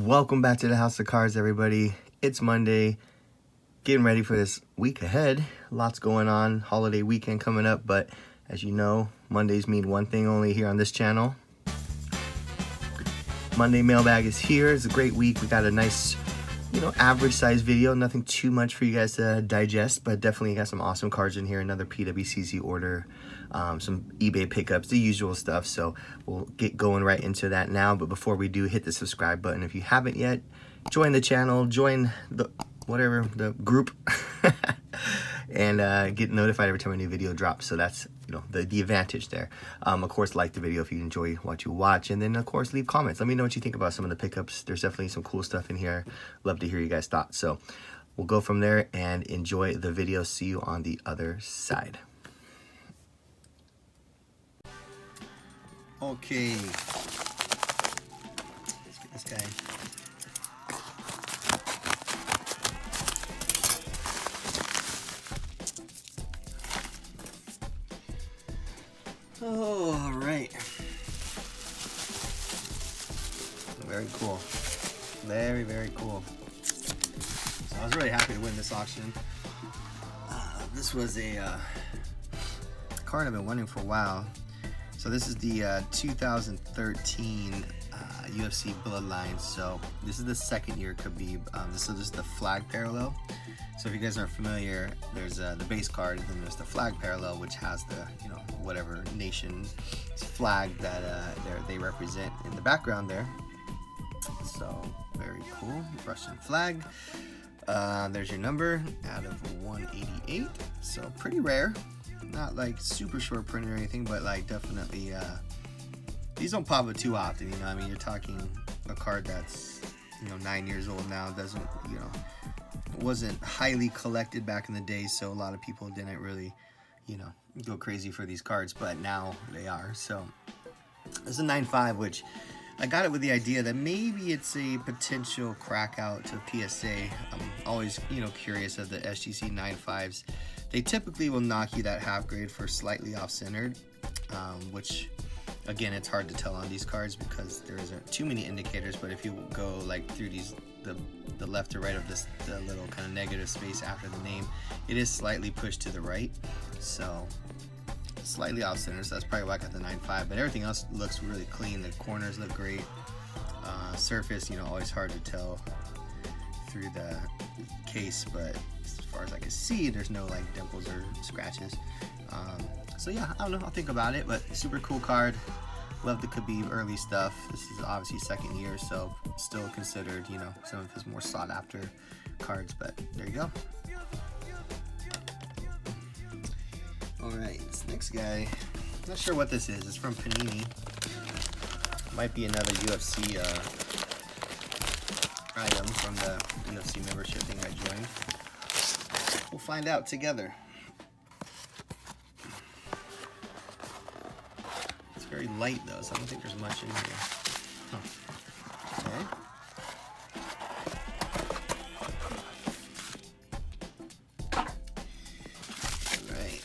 Welcome back to the House of Cards, everybody. It's Monday, getting ready for this week ahead. Lots going on, holiday weekend coming up, but as you know, Mondays mean one thing only here on this channel. Monday Mailbag is here. It's a great week. We got a nice, average size video. Nothing too much for you guys to digest, but definitely got some awesome cards in here. Another PWCC order, some eBay pickups, the usual stuff. So we'll get going right into that now. But before we do, hit the subscribe button if you haven't yet. Join the channel, join the group, and get notified every time a new video drops. So that's the advantage there. Of course, like the video if you enjoy what you watch, and then of course leave comments. Let me know what you think about some of the pickups. There's definitely some cool stuff in here. Love to hear you guys' thoughts. So we'll go from there and enjoy the video. See you on the other side. Okay, let's get this guy. Oh, all right. Very cool. Very, very cool. So I was really happy to win this auction. This was a card I've been wanting for a while. So this is the 2013 UFC Bloodline. So this is the second year Khabib. This is the flag parallel. So if you guys aren't familiar, there's the base card, and then there's the flag parallel, which has the whatever nation's flag that they represent in the background there. So very cool. Russian flag. There's your number out of 188. So pretty rare. Not like super short print or anything, but like definitely these don't pop up too often. I mean, you're talking a card that's 9 years old now. Doesn't wasn't highly collected back in the day, so a lot of people didn't really go crazy for these cards, but now they are. So it's a 9.5, which I got it with the idea that maybe it's a potential crack out to PSA. I'm always curious of the SGC 9.5s. They typically will knock you that half grade for slightly off-centered, which again, it's hard to tell on these cards because there isn't too many indicators. But if you go like through the left to right of this, the little kind of negative space after the name, it is slightly pushed to the right, so slightly off center. So that's probably why I got the 9.5. But everything else looks really clean. The corners look great. Surface, always hard to tell through the case, but as far as I can see, there's no like dimples or scratches. So yeah, I don't know. I'll think about it, but super cool card. Love the Khabib early stuff. This is obviously second year, so still considered, some of his more sought after cards, but there you go. All right, this next guy, not sure what this is. It's from Panini. Might be another UFC item from the UFC membership thing I joined. We'll find out together. Very light though, so I don't think there's much in here. Okay. Alright.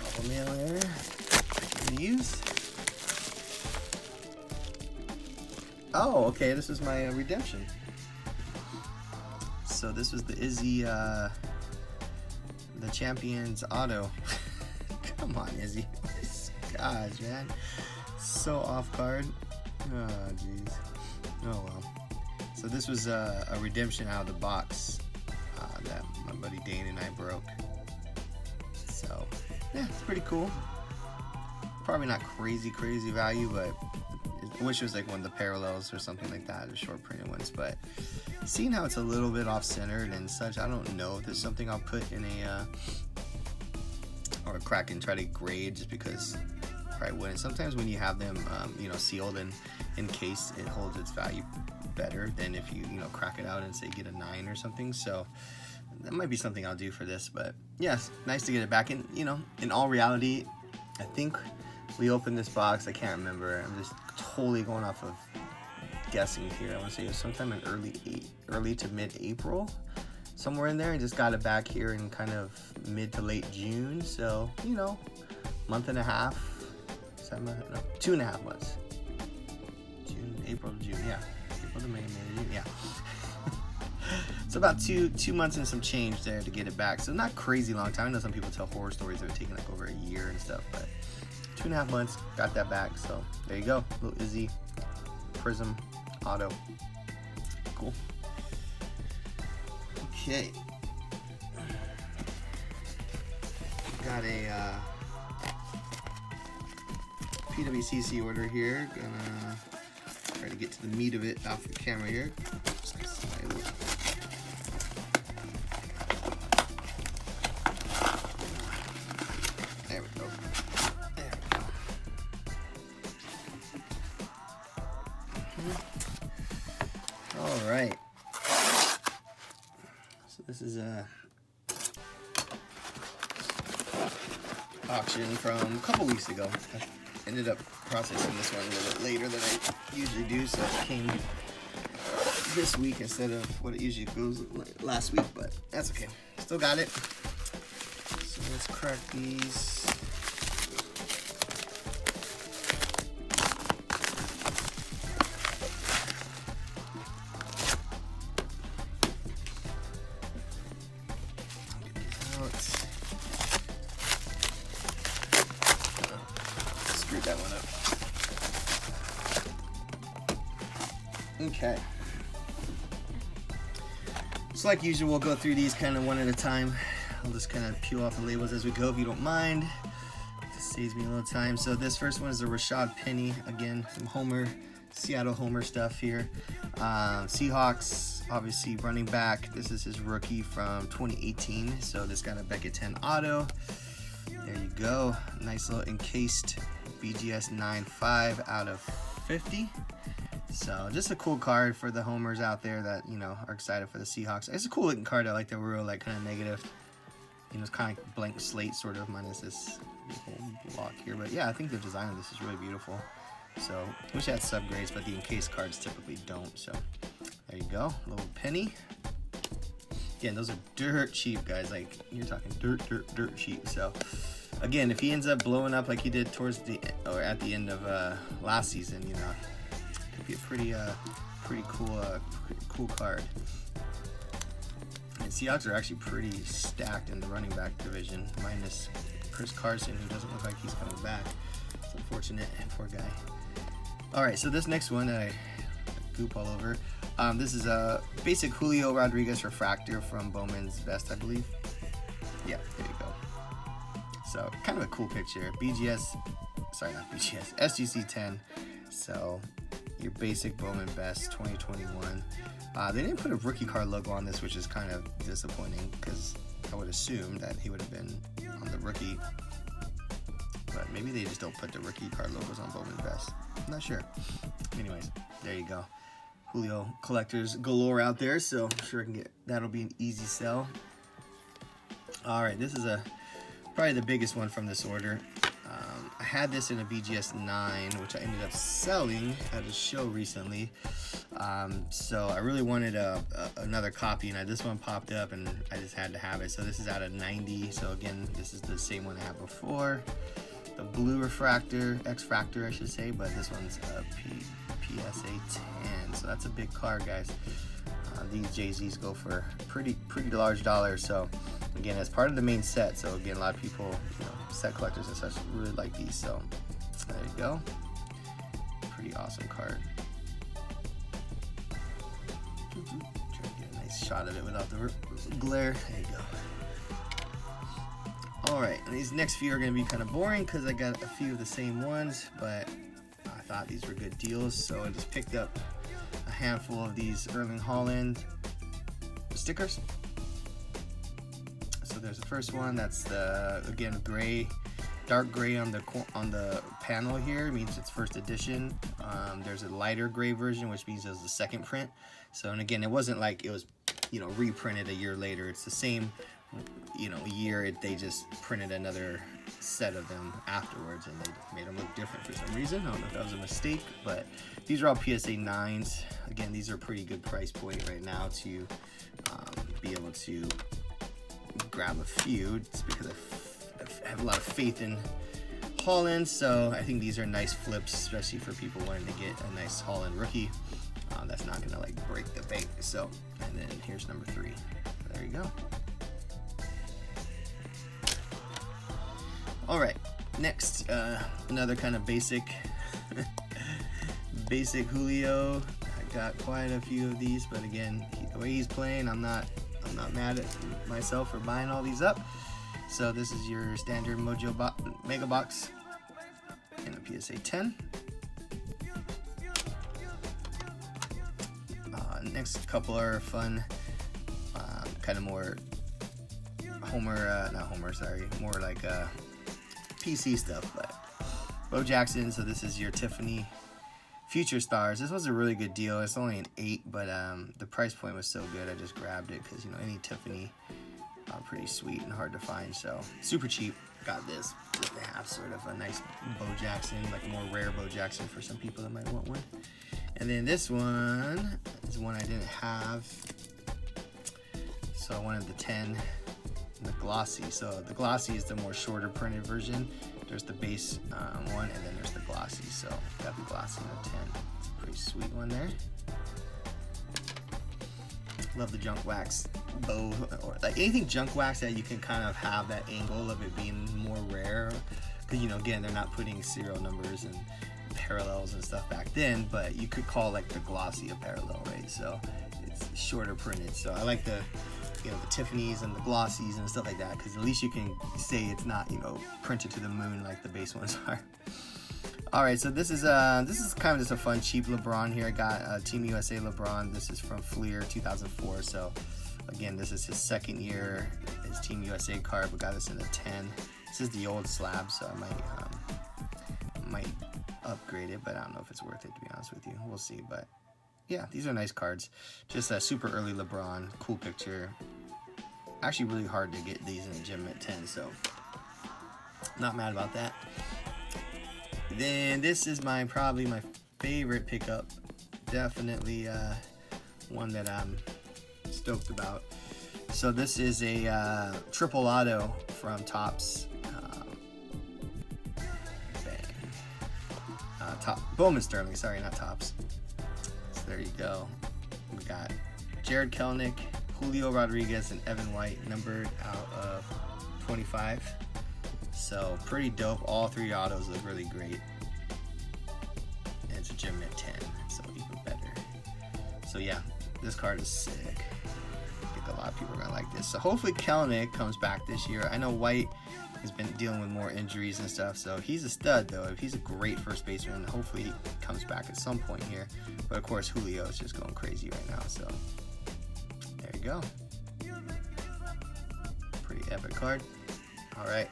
Bubble mail there. Use. Oh, okay, this is my redemption. So this was the Izzy the Champions auto. Come on, Izzy. Gosh, man. So off card. Oh, jeez. Oh, well. So this was a redemption out of the box that my buddy Dane and I broke. So, yeah, it's pretty cool. Probably not crazy value, but I wish it was like one of the parallels or something like that, the short printed ones. But seeing how it's a little bit off-centered and such, I don't know if there's something I'll put in or crack and try to grade, just because probably wouldn't. Sometimes when you have them sealed and encased, it holds its value better than if you crack it out and say get a 9 or something. So that might be something I'll do for this. But yes, nice to get it back. And in all reality, I think we opened this box, I can't remember, I'm just totally going off of guessing here. I want to say it was sometime in early to mid-April, somewhere in there. I just got it back here in kind of mid to late June, so month and a half, 2.5 months. June, April to June, yeah. April to May, May to June, yeah. So about two months and some change there to get it back. So not crazy long time. I know some people tell horror stories that are taking like over a year and stuff, but 2.5 months, got that back. So there you go, little Izzy Prism Auto. Cool. Okay. Got a PWCC order here. Gonna try to get to the meat of it off the camera here. There we go. There we go. All right. So this is a auction from a couple weeks ago. I ended up processing this one a little bit later than I usually do, so it came this week instead of what it usually goes last week, but that's okay. Still got it. So let's crack these. Screwed that one up. Okay. So like usual, we'll go through these kind of one at a time. I'll just kind of peel off the labels as we go if you don't mind. This saves me a little time. So this first one is a Rashad Penny. Again, some Homer, Seattle Homer stuff here. Seahawks, obviously running back. This is his rookie from 2018. So this got a Beckett 10 auto. There you go. Nice little encased BGS 9.5 out of 50. So just a cool card for the homers out there that, you know, are excited for the Seahawks. It's a cool looking card. I like the real, like, kind of negative. You know, it's kind of like blank slate sort of, minus this whole block here. But yeah, I think the design of this is really beautiful. So wish I had subgrades, but the encased cards typically don't. So there you go, little penny. Again, those are dirt cheap, guys. Like, you're talking dirt cheap. So again, if he ends up blowing up like he did towards the, or at the end of last season, you know, could be a pretty cool card. And Seahawks are actually pretty stacked in the running back division, minus Chris Carson, who doesn't look like he's coming back. It's unfortunate, poor guy. All right, so this next one I goop all over. This is a basic Julio Rodriguez refractor from Bowman's Best, I believe. Yeah, there you go. So kind of a cool picture. SGC 10. So your basic Bowman Best 2021. They didn't put a rookie card logo on this, which is kind of disappointing because I would assume that he would have been on the rookie. But maybe they just don't put the rookie card logos on Bowman Best. I'm not sure. Anyways, there you go. Julio collectors galore out there, so I'm sure I can get, that'll be an easy sell. All right, this is probably the biggest one from this order. I had this in a BGS 9, which I ended up selling at a show recently. So I really wanted another copy, and this one popped up, and I just had to have it. So this is out of 90. So again, this is the same one I had before. The blue refractor, X-Fractor I should say, but this one's a PSA 10. So that's a big card, guys. These JZs go for pretty large dollars. So again, as part of the main set. So again, a lot of people, you know, set collectors and such really like these. So there you go. Pretty awesome card. Try to get a nice shot of it without the glare. There you go. All right, and these next few are going to be kind of boring because I got a few of the same ones, but I thought these were good deals, so I just picked up a handful of these Erlang Holland stickers. So there's the first one. That's the, again, gray, dark gray on the panel here. It means it's first edition. There's a lighter gray version, which means it was the second print. So, and again, it wasn't like it was, you know, reprinted a year later. It's the same, you know, year. They just printed another set of them afterwards, and they made them look different for some reason. I don't know if that was a mistake, but these are all PSA 9s. Again, these are a pretty good price point right now to be able to grab a few. It's because I have a lot of faith in Holland, so I think these are nice flips, especially for people wanting to get a nice Holland rookie. That's not gonna like break the bank. So, and then here's number 3. There you go. All right, next, another kind of basic, basic Julio. I got quite a few of these, but again, the way he's playing, I'm not mad at myself for buying all these up. So this is your standard Mojo Mega Box and a PSA 10. Next couple are fun, kind of more more like PC stuff, but Bo Jackson. So this is your Tiffany Future Stars. This was a really good deal. It's only an 8, but the price point was so good, I just grabbed it because, you know, any Tiffany are pretty sweet and hard to find. So super cheap. Got this just to have sort of a nice Bo Jackson, like a more rare Bo Jackson for some people that might want one. And then this one is one I didn't have, so I wanted the 10 and the glossy. So the glossy is the more shorter printed version. There's the base one, and then there's the glossy. So got the glossy and the 10. It's a pretty sweet one there. Love the junk wax bow, or like anything junk wax that you can kind of have that angle of it being more rare. Because, you know, again, they're not putting serial numbers and parallels and stuff back then, but you could call like the glossy a parallel, right? So it's shorter printed. So I like the, you know, the Tiffany's and the glossies and stuff like that, because at least you can say it's not, you know, printed to the moon like the base ones are. All right, so this is kind of just a fun cheap LeBron here. I got Team USA LeBron. This is from Fleer 2004. So again, this is his second year, his Team USA card. We got this in a 10. This is the old slab, so I might upgrade it, but I don't know if it's worth it, to be honest with you. We'll see. But yeah, these are nice cards. Just a super early LeBron, cool picture. Actually really hard to get these in a gem at 10, so not mad about that. Then this is probably my favorite pickup. Definitely one that I'm stoked about. So this is a triple auto from Topps. Bowman Sterling, sorry, not Topps. So there you go. We got Jared Kelenic, Julio Rodriguez, and Evan White, numbered out of 25. So pretty dope. All 3 autos look really great. And it's a gem at 10, so even better. So yeah, this card is sick. I think a lot of people are gonna like this. So hopefully Kelenic comes back this year. I know White has been dealing with more injuries and stuff, so he's a stud though. If he's a great first baseman, hopefully he comes back at some point here. But of course, Julio is just going crazy right now, so there you go. Pretty epic card. All right.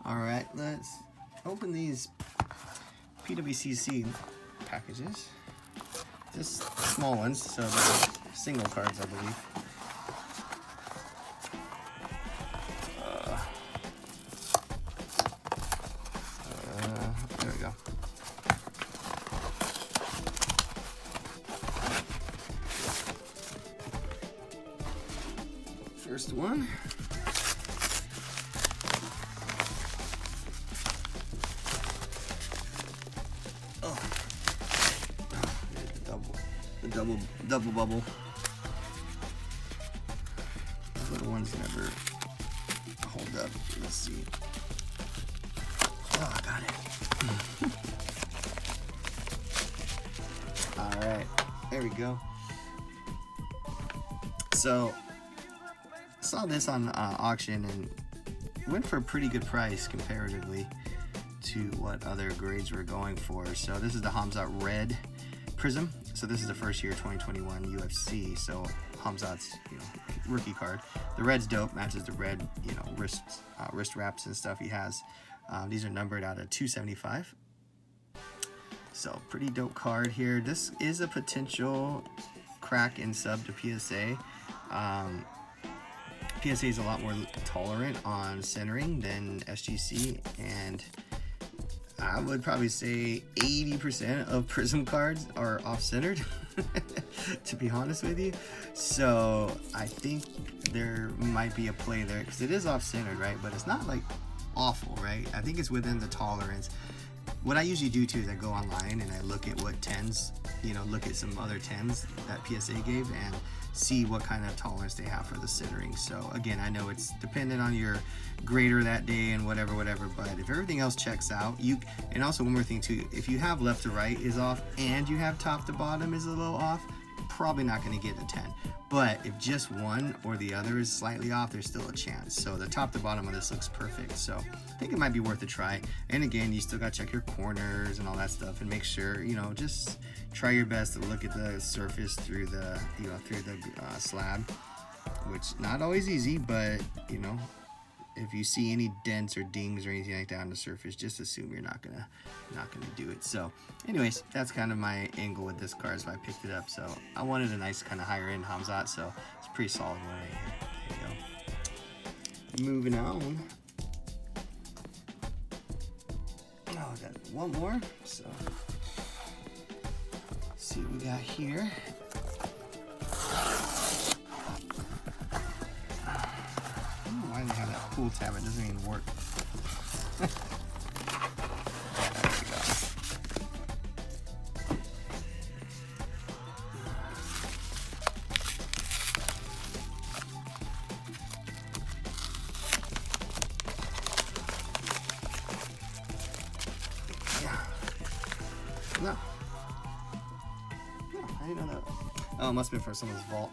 All right, let's open these PWCC packages. Just small ones, so they're single cards, I believe. There we go. First one. Double bubble. The little ones never hold up. Let's see. Oh, I got it. All right, there we go. So I saw this on auction and went for a pretty good price comparatively to what other grades were going for. So this is the Hamzat Red Prism. So this is the first year 2021 UFC. So Hamzat's, you know, rookie card. The red's dope, matches the red, you know, wrist wraps and stuff he has. These are numbered out of 275. So pretty dope card here. This is a potential crack in sub to PSA. PSA is a lot more tolerant on centering than SGC, and I would probably say 80% of Prism cards are off-centered, to be honest with you. So I think there might be a play there, because it is off-centered, right? But it's not like awful, right? I think it's within the tolerance. What I usually do too is I go online and I look at what 10s, look at some other 10s that PSA gave and see what kind of tolerance they have for the centering. So again, I know it's dependent on your grader that day and whatever, but if everything else checks out, and also one more thing too, if you have left to right is off and you have top to bottom is a little off, probably not going to get a 10. But if just one or the other is slightly off, there's still a chance. So the top to bottom of this looks perfect. So I think it might be worth a try. And again, you still got to check your corners and all that stuff and make sure, just try your best to look at the surface through the, through the slab, which not always easy, but, if you see any dents or dings or anything like that on the surface, just assume you're not gonna do it. So anyways, that's kind of my angle with this card, so I picked it up. So I wanted a nice kind of higher end Hamzat, so it's a pretty solid one right here. There you go. Moving on. Oh, I got one more. So let's see what we got here. Why do they have that pool tab? It doesn't even work. There we go. Yeah. No. I didn't know that. Oh, it must have been for someone's vault.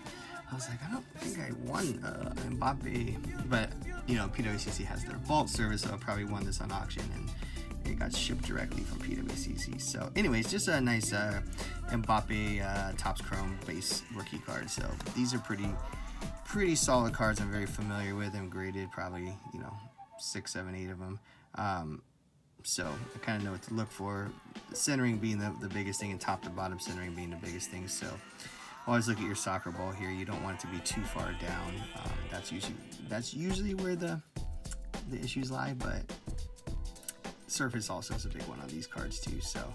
I was like, I don't think I won Mbappe, but PWCC has their vault service, so I probably won this on auction, and it got shipped directly from PWCC. So anyways, just a nice Mbappe Topps Chrome base rookie card. So these are pretty solid cards. I'm very familiar with them, graded probably 6, 7, 8 of them. So I kind of know what to look for. Centering being the biggest thing, and top to bottom centering being the biggest thing. So always look at your soccer ball here. You don't want it to be too far down. That's usually where the issues lie, but surface also is a big one on these cards too. So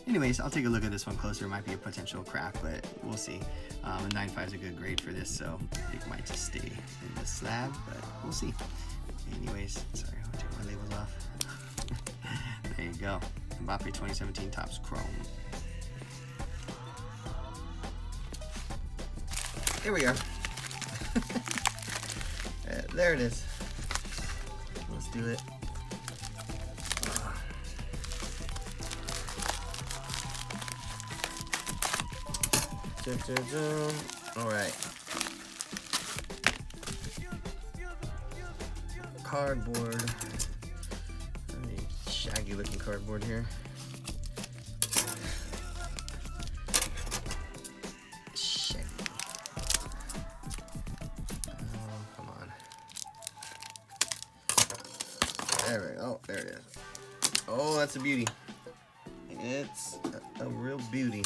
anyways, I'll take a look at this one closer. It might be a potential crack, but we'll see. A 9.5 is a good grade for this, so it might just stay in the slab, but we'll see. Anyways, sorry, I'll take my labels off. There you go. Mbappe 2017 Topps Chrome. Here we are. There it is. Let's do it. All right. Cardboard. Shaggy looking cardboard here. There we go. Oh, there it is. Oh, that's a beauty. It's a real beauty.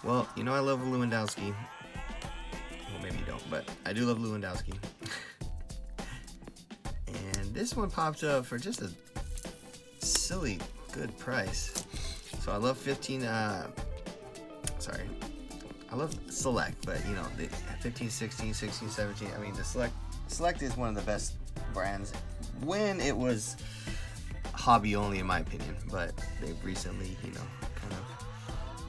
Well, I love Lewandowski. Well, maybe you don't, but I do love Lewandowski. And this one popped up for just a silly good price. So I love 15, sorry. I love Select, but the 15, 16, 16, 17. I mean, the Select is one of the best brands when it was hobby only, in my opinion, but they've recently kind of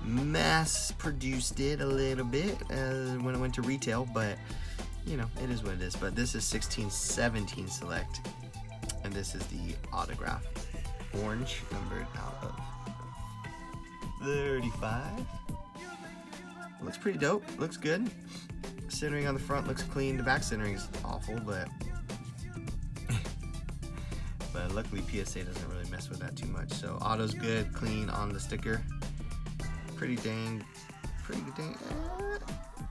mass produced it a little bit when it went to retail, but it is what it is. But this is 16, 17 Select, and this is the autograph orange, numbered out of 35. Looks pretty dope, looks good. Centering on the front looks clean. The back centering is awful, but luckily PSA doesn't really mess with that too much. So auto's good, clean on the sticker. Pretty dang.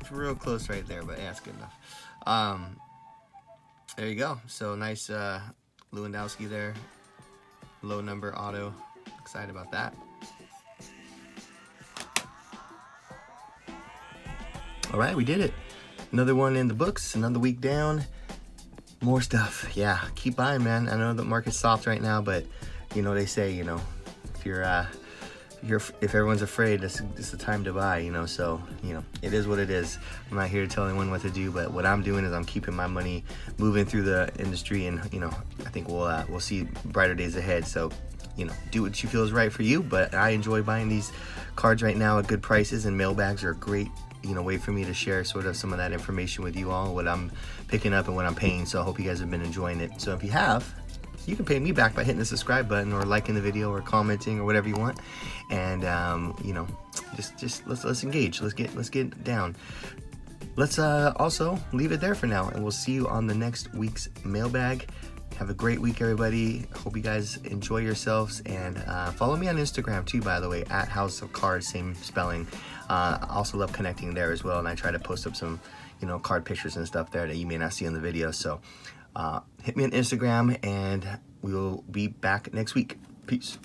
It's real close right there, but yeah, it's good enough. There you go. So nice Lewandowski there. Low number auto. Excited about that. All right, we did it. Another one in the books, another week down. More stuff. Yeah, keep buying, man. I know the market's soft right now, but you know, they say, you know, if everyone's afraid, this is the time to buy, you know. So, you know, it is what it is. I'm not here to tell anyone what to do, but what I'm doing is I'm keeping my money moving through the industry, and, you know, I think we'll see brighter days ahead. So, you know, do what you feel is right for you. But I enjoy buying these cards right now at good prices, and mailbags are a great, you know, way for me to share sort of some of that information with you all, what I'm picking up and what I'm paying. So I hope you guys have been enjoying it. So if you have, you can pay me back by hitting the subscribe button or liking the video or commenting or whatever you want. And you know, just let's engage. Let's get down. Let's also leave it there for now, and we'll see you on the next week's mailbag. Have a great week, everybody. Hope you guys enjoy yourselves, and follow me on Instagram too, by the way, at House of Cards, same spelling. I also love connecting there as well, and I try to post up some, you know, card pictures and stuff there that you may not see on the video. So hit me on Instagram, and we will be back next week. Peace.